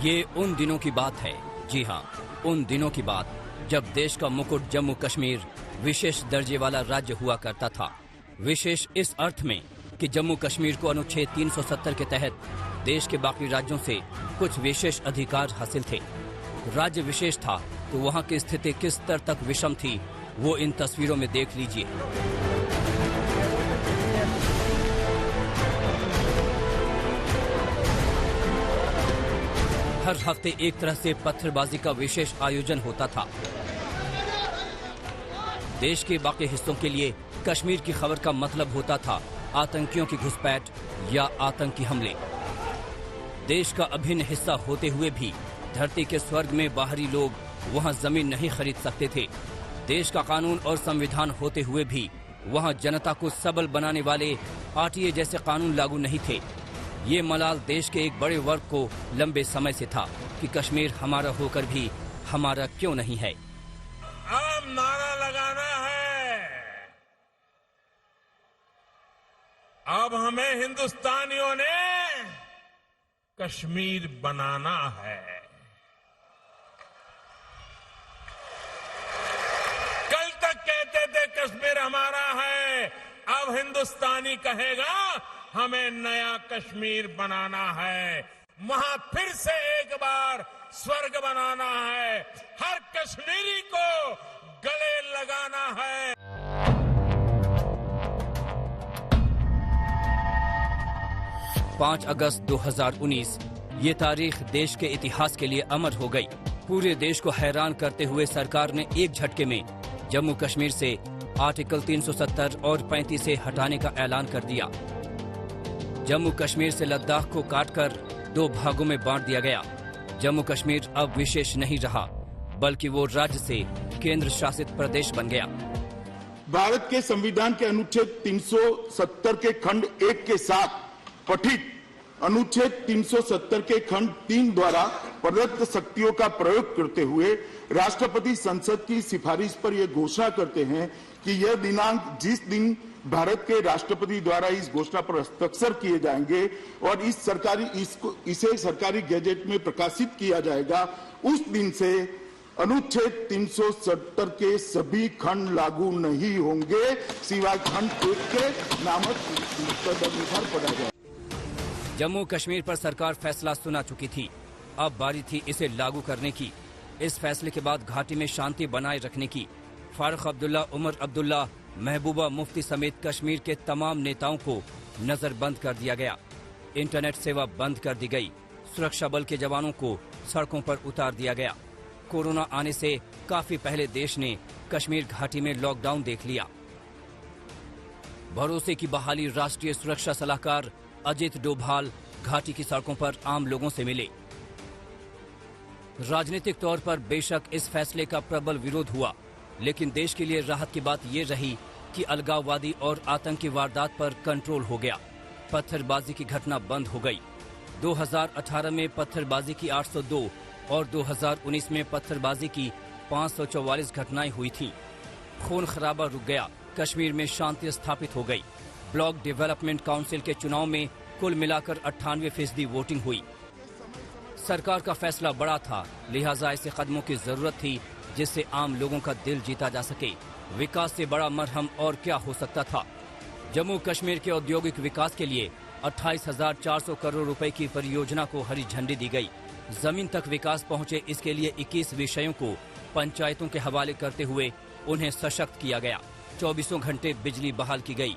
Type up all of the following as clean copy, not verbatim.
ये उन दिनों की बात है, जी हाँ, उन दिनों की बात जब देश का मुकुट जम्मू कश्मीर विशेष दर्जे वाला राज्य हुआ करता था। विशेष इस अर्थ में कि जम्मू कश्मीर को अनुच्छेद 370 के तहत देश के बाकी राज्यों से कुछ विशेष अधिकार हासिल थे। राज्य विशेष था तो वहाँ की स्थिति किस स्तर तक विषम थी, वो इन तस्वीरों में देख लीजिए। हर हफ्ते एक तरह से पत्थरबाजी का विशेष आयोजन होता था। देश के बाकी हिस्सों के लिए कश्मीर की खबर का मतलब होता था आतंकियों की घुसपैठ या आतंकी हमले। देश का अभिन्न हिस्सा होते हुए भी धरती के स्वर्ग में बाहरी लोग वहां जमीन नहीं खरीद सकते थे। देश का कानून और संविधान होते हुए भी वहां जनता को सबल बनाने वाले आरटीए जैसे कानून लागू नहीं थे। ये मलाल देश के एक बड़े वर्ग को लंबे समय से था कि कश्मीर हमारा होकर भी हमारा क्यों नहीं है। अब नारा लगाना है, अब हमें हिंदुस्तानियों ने कश्मीर बनाना है। कल तक कहते थे कश्मीर हमारा है, अब हिंदुस्तानी कहेगा हमें नया कश्मीर बनाना है। वहां फिर से एक बार स्वर्ग बनाना है, हर कश्मीरी को गले लगाना है। 5 अगस्त 2019 ये तारीख देश के इतिहास के लिए अमर हो गई। पूरे देश को हैरान करते हुए सरकार ने एक झटके में जम्मू कश्मीर से आर्टिकल 370 और 35 से हटाने का ऐलान कर दिया। जम्मू कश्मीर से लद्दाख को काटकर 2 भागों में बांट दिया गया। जम्मू कश्मीर अब विशेष नहीं रहा, बल्कि वो राज्य से केंद्र शासित प्रदेश बन गया। भारत के संविधान के अनुच्छेद 370 के खंड 1 के साथ पठित अनुच्छेद 370 के खंड 3 द्वारा प्रदत्त शक्तियों का प्रयोग करते हुए राष्ट्रपति संसद की सिफारिश पर यह घोषणा करते हैं कि यह दिनांक जिस दिन भारत के राष्ट्रपति द्वारा इस घोषणा पर हस्ताक्षर किए जाएंगे और इसे सरकारी गैजेट में प्रकाशित किया जाएगा, उस दिन से अनुच्छेद 370 के सभी खंड लागू नहीं होंगे, सिवाय खंड 1 के नामक तदनुसार पढ़ा जाए। जम्मू कश्मीर पर सरकार फैसला सुना चुकी थी, अब बारी थी इसे लागू करने की। इस फैसले के बाद घाटी में शांति बनाए रखने की फारूक अब्दुल्ला, उमर अब्दुल्ला, महबूबा मुफ्ती समेत कश्मीर के तमाम नेताओं को नजरबंद कर दिया गया। इंटरनेट सेवा बंद कर दी गई। सुरक्षा बल के जवानों को सड़कों पर उतार दिया गया। कोरोना आने से काफी पहले देश ने कश्मीर घाटी में लॉकडाउन देख लिया। भरोसे की बहाली राष्ट्रीय सुरक्षा सलाहकार अजित डोभाल घाटी की सड़कों पर आम लोगों से मिले। राजनीतिक तौर पर बेशक इस फैसले का प्रबल विरोध हुआ, लेकिन देश के लिए राहत की बात यह रही कि अलगाववादी और आतंकी वारदात पर कंट्रोल हो गया। पत्थरबाजी की घटना बंद हो गई। 2018 में पत्थरबाजी की 802 और 2019 में पत्थरबाजी की 544 घटनाएं हुई थीं। खून खराबा रुक गया। कश्मीर में शांति स्थापित हो गई। ब्लॉक डेवलपमेंट काउंसिल के चुनाव में कुल मिलाकर 98% वोटिंग हुई। सरकार का फैसला बड़ा था, लिहाजा ऐसे कदमों की जरूरत थी जिससे आम लोगों का दिल जीता जा सके। विकास से बड़ा मरहम और क्या हो सकता था। जम्मू कश्मीर के औद्योगिक विकास के लिए 28,400 करोड़ रुपए की परियोजना को हरी झंडी दी गई। जमीन तक विकास पहुंचे, इसके लिए 21 विषयों को पंचायतों के हवाले करते हुए उन्हें सशक्त किया गया। 24 घंटे बिजली बहाल की गई।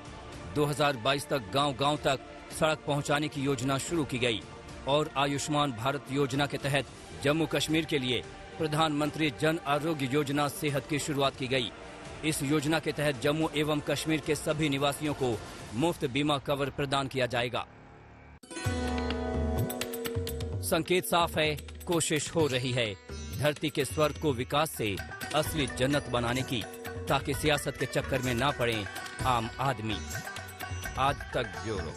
2022 तक गांव-गांव तक सड़क पहुंचाने की योजना शुरू की गई और आयुष्मान भारत योजना के तहत जम्मू कश्मीर के लिए प्रधानमंत्री जन आरोग्य योजना सेहत की शुरुआत की गई। इस योजना के तहत जम्मू एवं कश्मीर के सभी निवासियों को मुफ्त बीमा कवर प्रदान किया जाएगा। संकेत साफ है, कोशिश हो रही है धरती के स्वर्ग को विकास से असली जन्नत बनाने की, ताकि सियासत के चक्कर में ना पड़े आम आदमी। आज तक ब्यूरो।